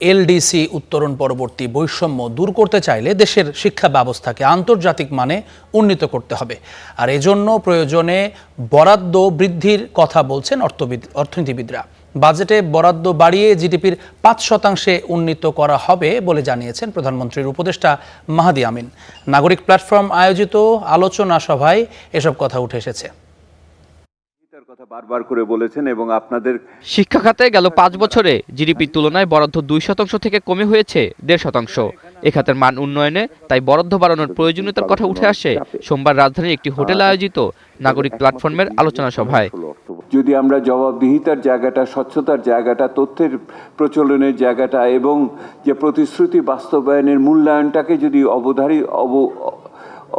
LDC উত্তরণ পরবর্তী বৈষম্য দূর করতে চাইলে দেশের শিক্ষা ব্যবস্থাকে আন্তর্জাতিক মানে উন্নীত করতে হবে। আর এজন্য প্রয়োজনে বরাদ্দ বৃদ্ধির কথা বলছেন অর্থনীতিবিদরা। বাজেটে বরাদ্দ বাড়িয়ে জিডিপির ৫% উন্নীত করা হবে বলে জানিয়েছেন প্রধানমন্ত্রীর উপদেষ্টা মাহাদি আমিন। নাগরিক প্ল্যাটফর্ম আয়োজিত আলোচনা সভায় এসব কথা উঠে এসেছে। বারবার করে বলেছেন এবং আপনাদের শিক্ষা খাতে গেল ৫ বছরে জিডিপির তুলনায় বরাদ্দ ২% থেকে কমে হয়েছে ১.৫%। এ খাতের মান উন্নয়নে তাই বরাদ্দ বাড়ানোর প্রয়োজনীয়তার কথা উঠে আসে সোমবার রাজধানীর একটি হোটেলে আয়োজিত নাগরিক প্ল্যাটফর্মের আলোচনা সভায়। যদি আমরা জবাবদিহিতার জায়গাটা, স্বচ্ছতার জায়গাটা, তথ্যের প্রচলনের জায়গাটা এবং যে প্রতিশ্রুতি বাস্তবায়নের মূল্যায়নটাকে যদি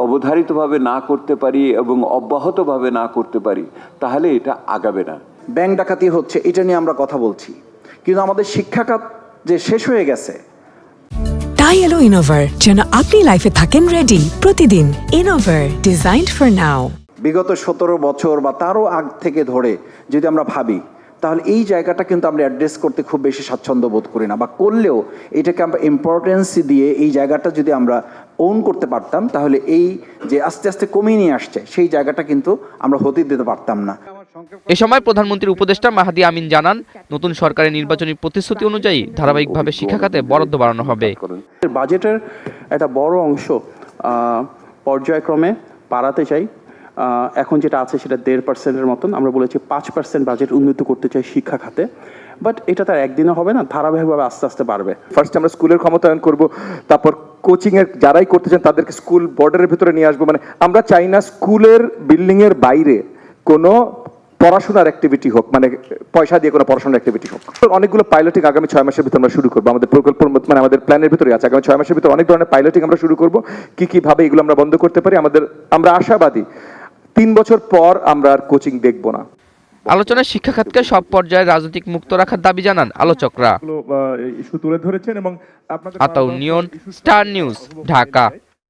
অবধারিতভাবে না করতে পারি এবং অব্যাহতভাবে না করতে পারি, তাহলে এটা আগাবে না। ব্যাংক ডাকাতি হচ্ছে, এটা নিয়ে আমরা কথা বলছি, কিন্তু আমাদের শিক্ষাখাত যে শেষ হয়ে গেছে। তাই এলো ইনোভার, যেন আপনি লাইফে থাকেন রেডি প্রতিদিন। Innova, designed for now. বিগত 17 বছর বা তারও আগ থেকে ধরে যদি আমরা ভাবি, তাহলে এই জায়গাটা কিন্তু আমরা অ্যাড্রেস করতে খুব বেশি স্বাচ্ছন্দ্য বোধ করি না, বা করলেও এটাকে আমরা ইম্পর্টেন্স দিয়ে এই জায়গাটা যদি আমরা ওন করতে পারতাম, তাহলে এই যে আস্তে আস্তে কমিয়ে নিয়ে আসছে সেই জায়গাটা কিন্তু আমরা হতে দিতে পারতাম না। এ সময় প্রধানমন্ত্রীর উপদেষ্টা মাহাদি আমিন জানান, নতুন সরকারের নির্বাচনী প্রতিশ্রুতি অনুযায়ী ধারাবাহিকভাবে শিক্ষা খাতে বরাদ্দ বাড়ানো হবে। বাজেটের একটা বড় অংশ পর্যায়ক্রমে বাড়াতে চাই। এখন যেটা আছে সেটা 1.5%-এর মতন। আমরা বলেছি 5% বাজেট উন্নীত করতে চাই শিক্ষা খাতে, বাট এটা তার একদিনে হবে না, ধারাবাহিকভাবে আস্তে আস্তে বাড়বে। ফার্স্ট আমরা স্কুলের ক্ষমতায়ন করব, তারপর কোচিংয়ের যারাই করতে চান তাদেরকে স্কুল বর্ডারের ভিতরে নিয়ে আসবো। মানে আমরা চাই না স্কুলের বিল্ডিংয়ের বাইরে কোনো পড়াশোনার অ্যাক্টিভিটি হোক, মানে পয়সা দিয়ে কোনো পড়াশোনার অ্যাক্টিভিটি হোক। অনেকগুলো পাইলটিং আগামী 6 মাসের ভিতরে আমরা শুরু করবো। আমাদের প্রকল্পের মানে আমাদের প্ল্যানের ভিতরে আছে, আগামী 6 মাসের ভিতরে অনেক ধরনের পাইলটিং আমরা শুরু করবো। কিভাবে এগুলো আমরা বন্ধ করতে পারি, আমরা আশাবাদী 3 বছর পর আমরা আর কোচিং দেখবো না। আলোচনায় শিক্ষা খাতকে সব পর্যায়ে রাজনৈতিক মুক্ত রাখার দাবি জানান আলোচকরা। ইস্যু তুলে ধরেছেন এবং আতাউর নিয়ন, স্টার নিউজ, ঢাকা।